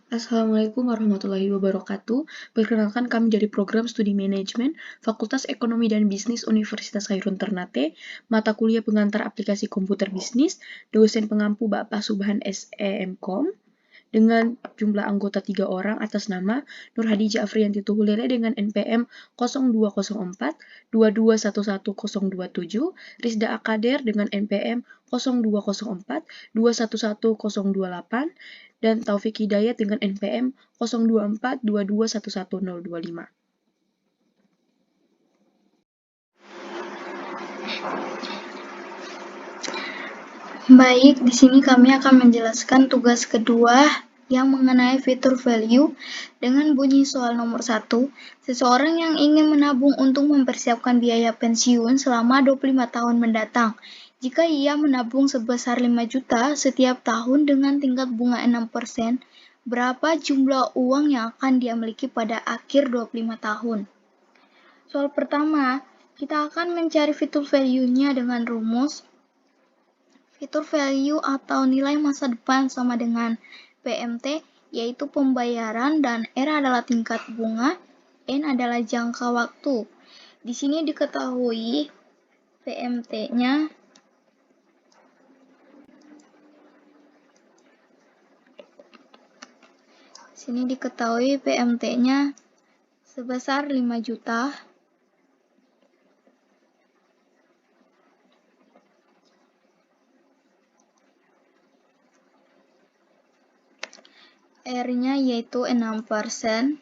Assalamualaikum warahmatullahi wabarakatuh. Perkenalkan kami dari Program Studi Manajemen, Fakultas Ekonomi dan Bisnis Universitas Hairun Ternate, mata kuliah pengantar aplikasi komputer bisnis, dosen pengampu Bapak Subhan SEMKOM, dengan jumlah anggota 3 orang atas nama Nur Hadijah Afriyanti Tuhulele dengan NPM 0204 2211027, Rizda Akader dengan NPM 0204 211028, dan Taufik Hidayat dengan NPM 024 2211025. Baik, di sini kami akan menjelaskan tugas kedua yang mengenai fitur value dengan bunyi soal nomor 1. Seseorang yang ingin menabung untuk mempersiapkan biaya pensiun selama 25 tahun mendatang. Jika ia menabung sebesar 5 juta setiap tahun dengan tingkat bunga 6%, berapa jumlah uang yang akan dia miliki pada akhir 25 tahun? Soal pertama, kita akan mencari fitur value-nya dengan rumus fitur value atau nilai masa depan sama dengan PMT, yaitu pembayaran, dan R adalah tingkat bunga, N adalah jangka waktu. Di sini diketahui PMT-nya sebesar 5 juta. R-nya yaitu 6%.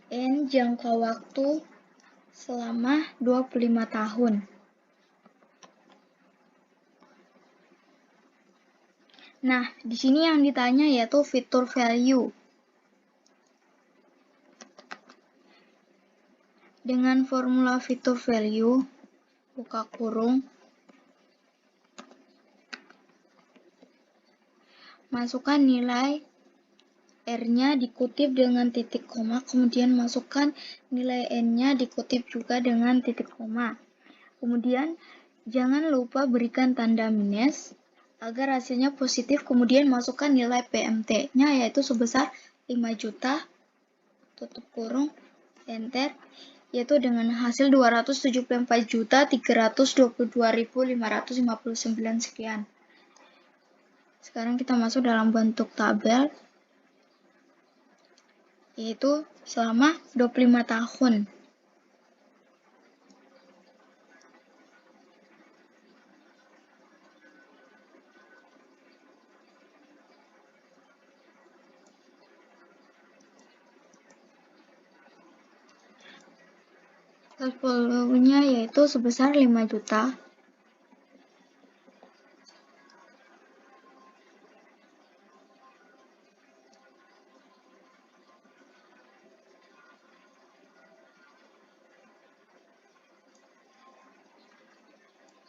N jangka waktu selama 25 tahun. Nah, di sini yang ditanya yaitu fitur value. Dengan formula fitur value, buka kurung, masukkan nilai R-nya dikutip dengan titik koma, kemudian masukkan nilai N-nya dikutip juga dengan titik koma. Kemudian, jangan lupa berikan tanda minus agar hasilnya positif, kemudian masukkan nilai PMT-nya yaitu sebesar 5 juta, tutup kurung, enter, yaitu dengan hasil 274.322.559 sekian. Sekarang kita masuk dalam bentuk tabel, yaitu selama 25 tahun. Portfolio-nya yaitu sebesar 5 juta.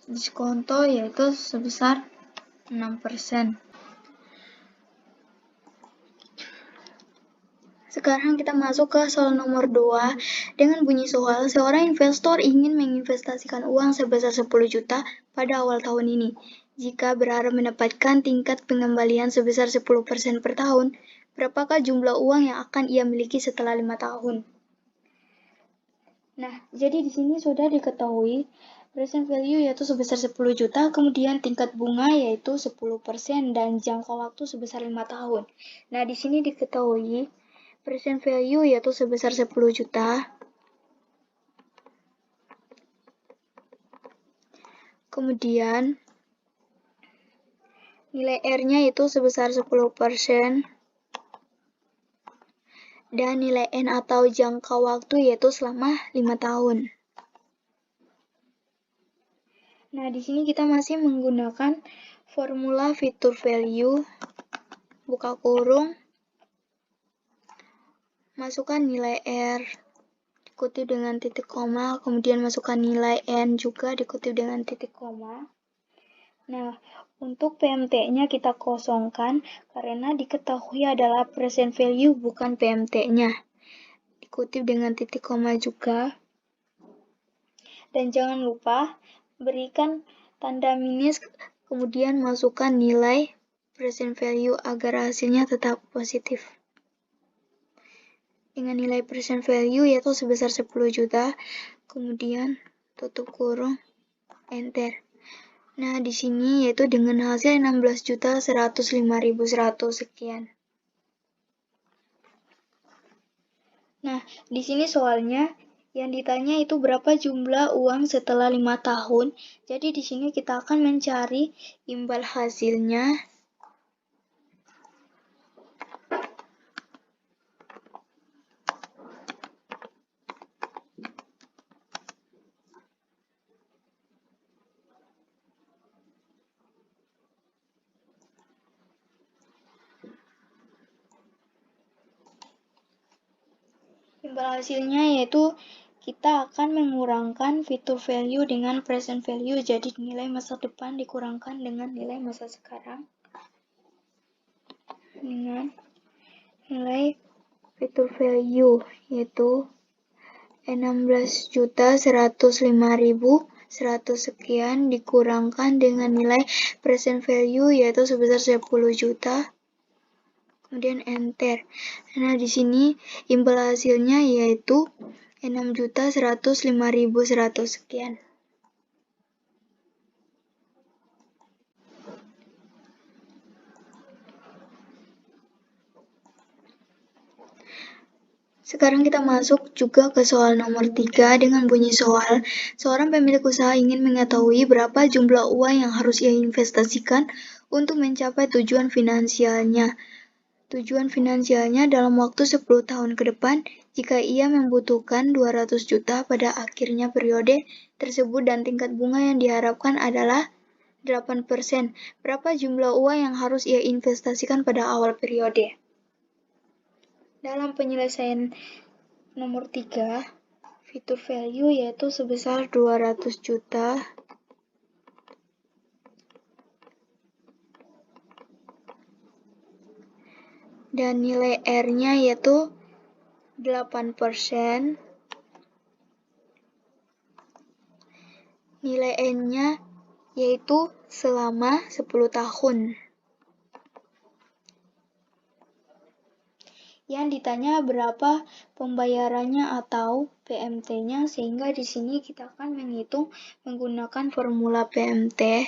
Diskonto yaitu sebesar 6%. Sekarang kita masuk ke soal nomor 2. Dengan bunyi soal, seorang investor ingin menginvestasikan uang sebesar 10 juta pada awal tahun ini. Jika berharap mendapatkan tingkat pengembalian sebesar 10% per tahun, berapakah jumlah uang yang akan ia miliki setelah 5 tahun? Nah, jadi di sini sudah diketahui present value yaitu sebesar 10 juta, kemudian tingkat bunga yaitu 10% dan jangka waktu sebesar 5 tahun. Nah, di sini diketahui present value yaitu sebesar 10 juta. Kemudian nilai R-nya itu sebesar 10%. Dan nilai N atau jangka waktu yaitu selama 5 tahun. Nah, di sini kita masih menggunakan formula fitur value, buka kurung, masukkan nilai R, dikutip dengan titik koma, kemudian masukkan nilai N juga dikutip dengan titik koma. Nah, untuk PMT-nya kita kosongkan karena diketahui adalah present value bukan PMT-nya. Dikutip dengan titik koma juga. Dan jangan lupa berikan tanda minus, kemudian masukkan nilai present value agar hasilnya tetap positif. Dengan nilai present value yaitu sebesar 10 juta, kemudian tutup kurung, enter. Nah, di sini yaitu dengan hasil 16.105.100 sekian. Nah, di sini soalnya yang ditanya itu berapa jumlah uang setelah 5 tahun. Jadi di sini kita akan mencari imbal hasilnya. Imbal hasilnya yaitu kita akan mengurangkan future value dengan present value. Jadi nilai masa depan dikurangkan dengan nilai masa sekarang. Dengan nilai future value yaitu 16.105.100 sekian dikurangkan dengan nilai present value yaitu sebesar 10 juta. Kemudian enter. Nah, di sini imbal hasilnya yaitu 6.105.100 sekian. Sekarang kita masuk juga ke soal nomor 3 dengan bunyi soal. Seorang pemilik usaha ingin mengetahui berapa jumlah uang yang harus ia investasikan untuk mencapai tujuan finansialnya. Tujuan finansialnya dalam waktu 10 tahun ke depan jika ia membutuhkan 200 juta pada akhirnya periode tersebut dan tingkat bunga yang diharapkan adalah 8%. Berapa jumlah uang yang harus ia investasikan pada awal periode? Dalam penyelesaian nomor 3, future value yaitu sebesar 200 juta. Dan nilai R-nya yaitu 8%. Nilai N-nya yaitu selama 10 tahun. Yang ditanya berapa pembayarannya atau PMT-nya, sehingga di sini kita akan menghitung menggunakan formula PMT.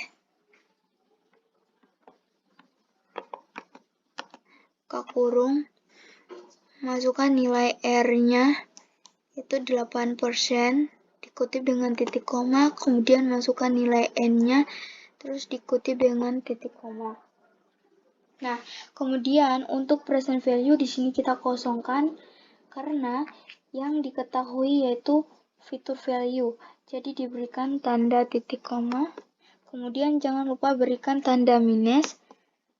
Kurung, masukkan nilai R-nya itu 8%, dikutip dengan titik koma, kemudian masukkan nilai N-nya, terus dikutip dengan titik koma. Nah, kemudian untuk present value di sini kita kosongkan karena yang diketahui yaitu future value. Jadi diberikan tanda titik koma, kemudian jangan lupa berikan tanda minus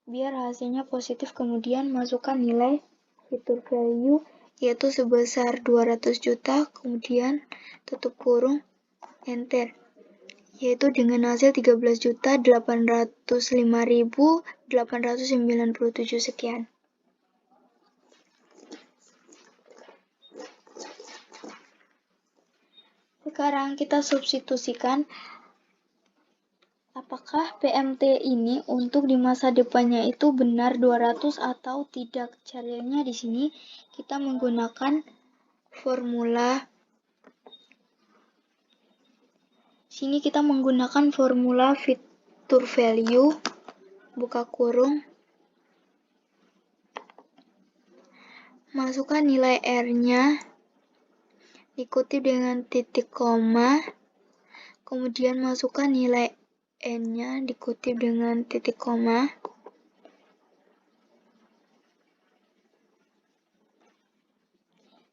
biar hasilnya positif, kemudian masukkan nilai future value yaitu sebesar 200 juta, kemudian tutup kurung, enter. Yaitu dengan hasil 13.805.897 sekian. Sekarang kita substitusikan apakah PMT ini untuk di masa depannya itu benar 200 atau tidak? Caranya di sini kita menggunakan formula. Sini kita menggunakan formula future value, buka kurung, masukkan nilai R-nya, dikutip dengan titik koma, kemudian masukkan nilai N-nya, dikutip dengan titik koma.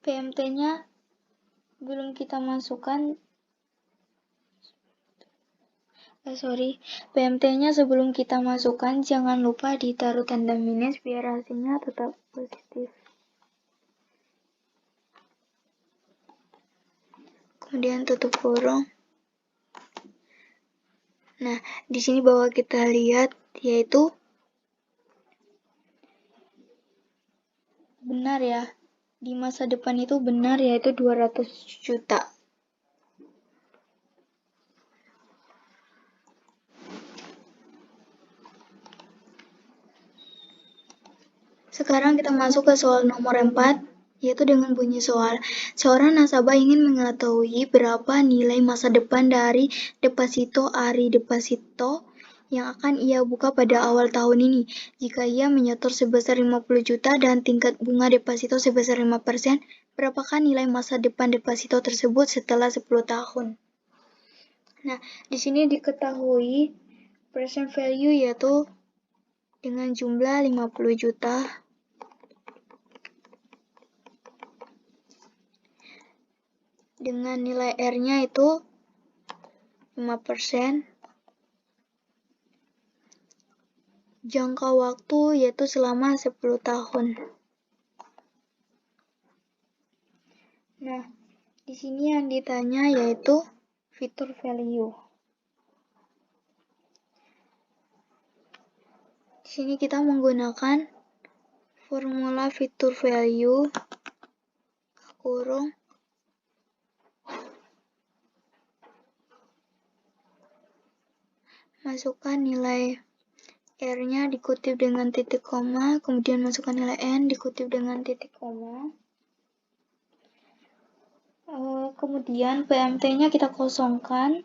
PMT-nya belum kita masukkan. PMT-nya sebelum kita masukkan, jangan lupa ditaruh tanda minus biar hasilnya tetap positif. Kemudian tutup kurung. Nah, di sini bahwa kita lihat yaitu benar ya. Di masa depan itu benar yaitu 200 juta. Sekarang kita masuk ke soal nomor 4, yaitu dengan bunyi soal. Seorang nasabah ingin mengetahui berapa nilai masa depan dari deposito Ari Deposito yang akan ia buka pada awal tahun ini. Jika ia menyetor sebesar 50 juta dan tingkat bunga deposito sebesar 5%, berapakah nilai masa depan deposito tersebut setelah 10 tahun? Nah, di sini diketahui present value yaitu dengan jumlah 50 juta dengan nilai R-nya itu 5%. Jangka waktu yaitu selama 10 tahun. Nah, di sini yang ditanya yaitu fitur value. Di sini kita menggunakan formula fitur value kurung masukkan nilai R-nya dikutip dengan titik koma, kemudian masukkan nilai N dikutip dengan titik koma. Kemudian PMT-nya kita kosongkan,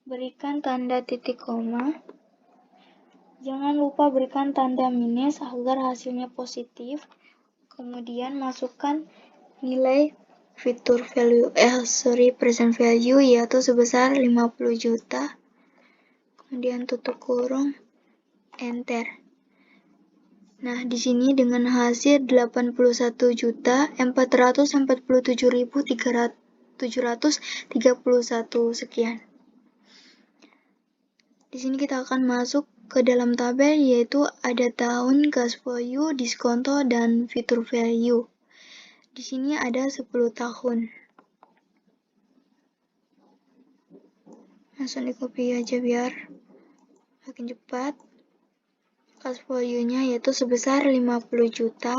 berikan tanda titik koma. Jangan lupa berikan tanda minus agar hasilnya positif. Kemudian masukkan nilai fitur value, present value yaitu sebesar 50 juta. Kemudian tutup kurung, enter. Nah, di sini dengan hasil 81.447.731 sekian. Di sini kita akan masuk ke dalam tabel yaitu ada tahun, cash value, diskonto, dan fitur value. Di sini ada 10 tahun. Langsung di copy aja biar makin cepat. Cash value-nya yaitu sebesar 50 juta.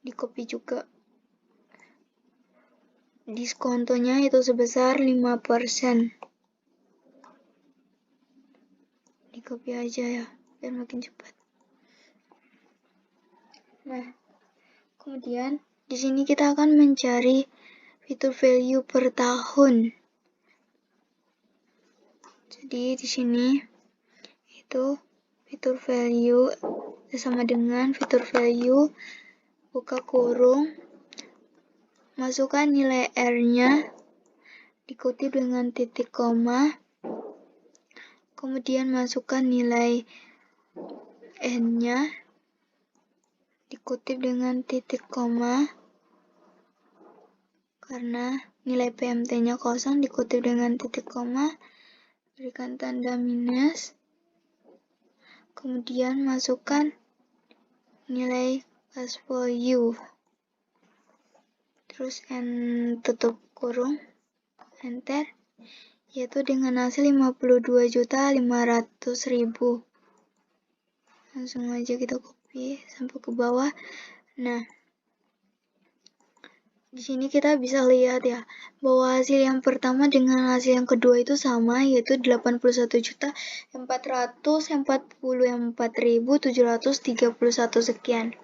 Di copy juga. Diskontonya itu sebesar 5%. Di copy aja ya, biar makin cepat. Nah, kemudian di sini kita akan mencari fitur value per tahun. Jadi di sini itu fitur value sama dengan fitur value buka kurung, masukkan nilai R-nya dikutip dengan titik koma, kemudian masukkan nilai N-nya dikutip dengan titik koma, karena nilai PMT-nya kosong dikutip dengan titik koma, berikan tanda minus, kemudian masukkan nilai cash value, terus tutup kurung, enter, yaitu dengan hasil 52.500.000. Langsung aja kita copy sampai ke bawah. Nah, di sini kita bisa lihat ya bahwa hasil yang pertama dengan hasil yang kedua itu sama, yaitu 81.444.731 sekian.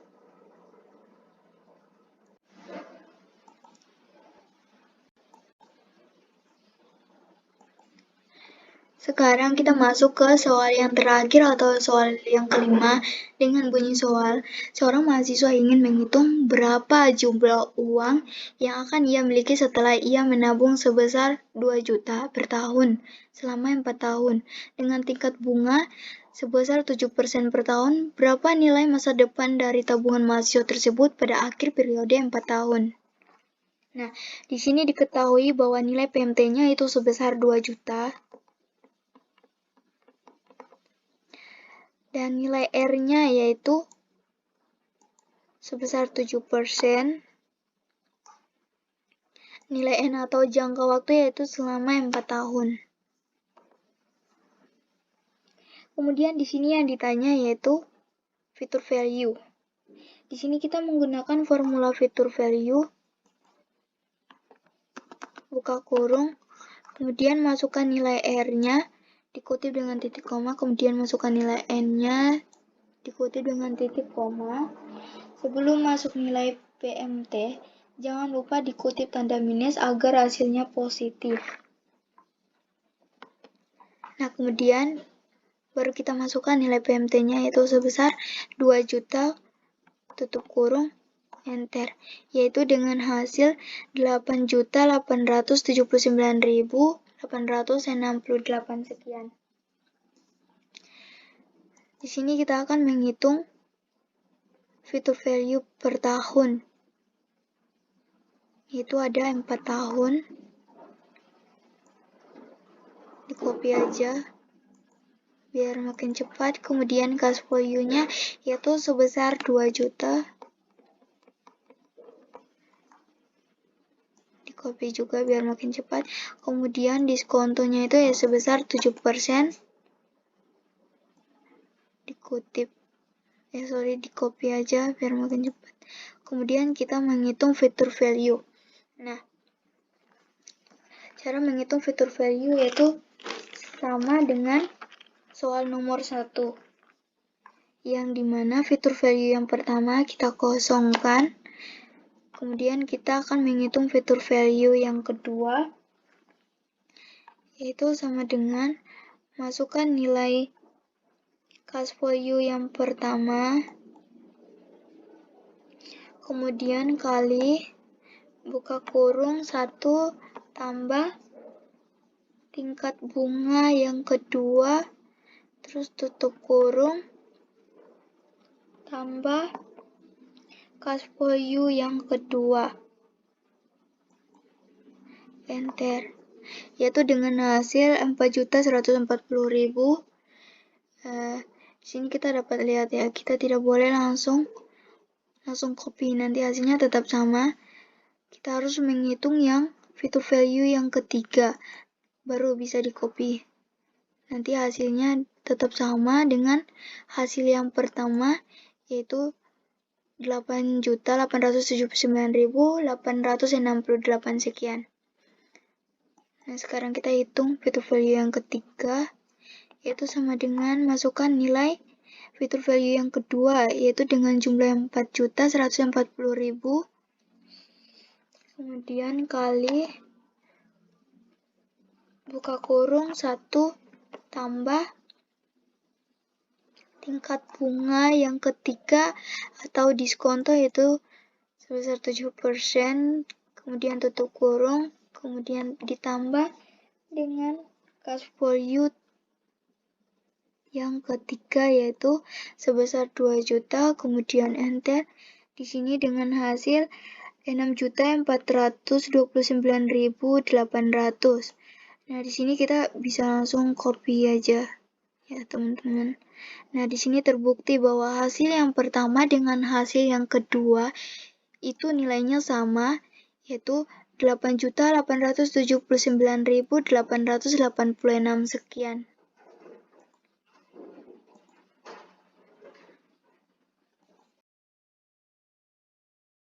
Sekarang kita masuk ke soal yang terakhir atau soal yang kelima dengan bunyi soal. Seorang mahasiswa ingin menghitung berapa jumlah uang yang akan ia miliki setelah ia menabung sebesar 2 juta per tahun selama 4 tahun. Dengan tingkat bunga sebesar 7% per tahun, berapa nilai masa depan dari tabungan mahasiswa tersebut pada akhir periode 4 tahun? Nah, di sini diketahui bahwa nilai PMT-nya itu sebesar 2 juta. Dan nilai R-nya yaitu sebesar 7%. Nilai N atau jangka waktu yaitu selama 4 tahun. Kemudian di sini yang ditanya yaitu fitur value. Di sini kita menggunakan formula fitur value. Buka kurung, kemudian masukkan nilai R-nya dikutip dengan titik koma, kemudian masukkan nilai N-nya, dikutip dengan titik koma. Sebelum masuk nilai PMT, jangan lupa dikutip tanda minus agar hasilnya positif. Nah, kemudian baru kita masukkan nilai PMT-nya, yaitu sebesar 2 juta, tutup kurung, enter, yaitu dengan hasil 8.879.868 sekian. Di sini kita akan menghitung fitur value per tahun. Itu ada 4 tahun. Di copy aja biar makin cepat. Kemudian cash value-nya yaitu sebesar 2 juta. Di copy juga biar makin cepat. Kemudian diskontonya itu ya sebesar 7%. Dikutip. Di copy aja biar makin cepat. Kemudian kita menghitung fitur value. Nah, cara menghitung fitur value yaitu sama dengan soal nomor 1, yang dimana fitur value yang pertama kita kosongkan, kemudian kita akan menghitung fitur value yang kedua, yaitu sama dengan masukkan nilai cash value yang pertama, kemudian kali buka kurung 1 tambah tingkat bunga yang kedua, terus tutup kurung, tambah cash value yang kedua, enter, yaitu dengan hasil 4.140.000. Di sini kita dapat lihat ya, kita tidak boleh langsung copy, nanti hasilnya tetap sama. Kita harus menghitung yang fitur value yang ketiga, baru bisa di copy. Nanti hasilnya tetap sama dengan hasil yang pertama, yaitu 8.879.868 sekian. Nah, sekarang kita hitung fitur value yang ketiga, yaitu sama dengan masukkan nilai fitur value yang kedua, yaitu dengan jumlah 4.140.000, kemudian kali buka kurung 1 tambah tingkat bunga yang ketiga atau diskonto yaitu sebesar 7%, kemudian tutup kurung, kemudian ditambah dengan cash value yang ketiga yaitu sebesar 2 juta, kemudian enter. Di sini dengan hasil 6.429.800. Nah, di sini kita bisa langsung copy aja ya, teman-teman. Nah, di sini terbukti bahwa hasil yang pertama dengan hasil yang kedua itu nilainya sama, yaitu 8.879.886 sekian.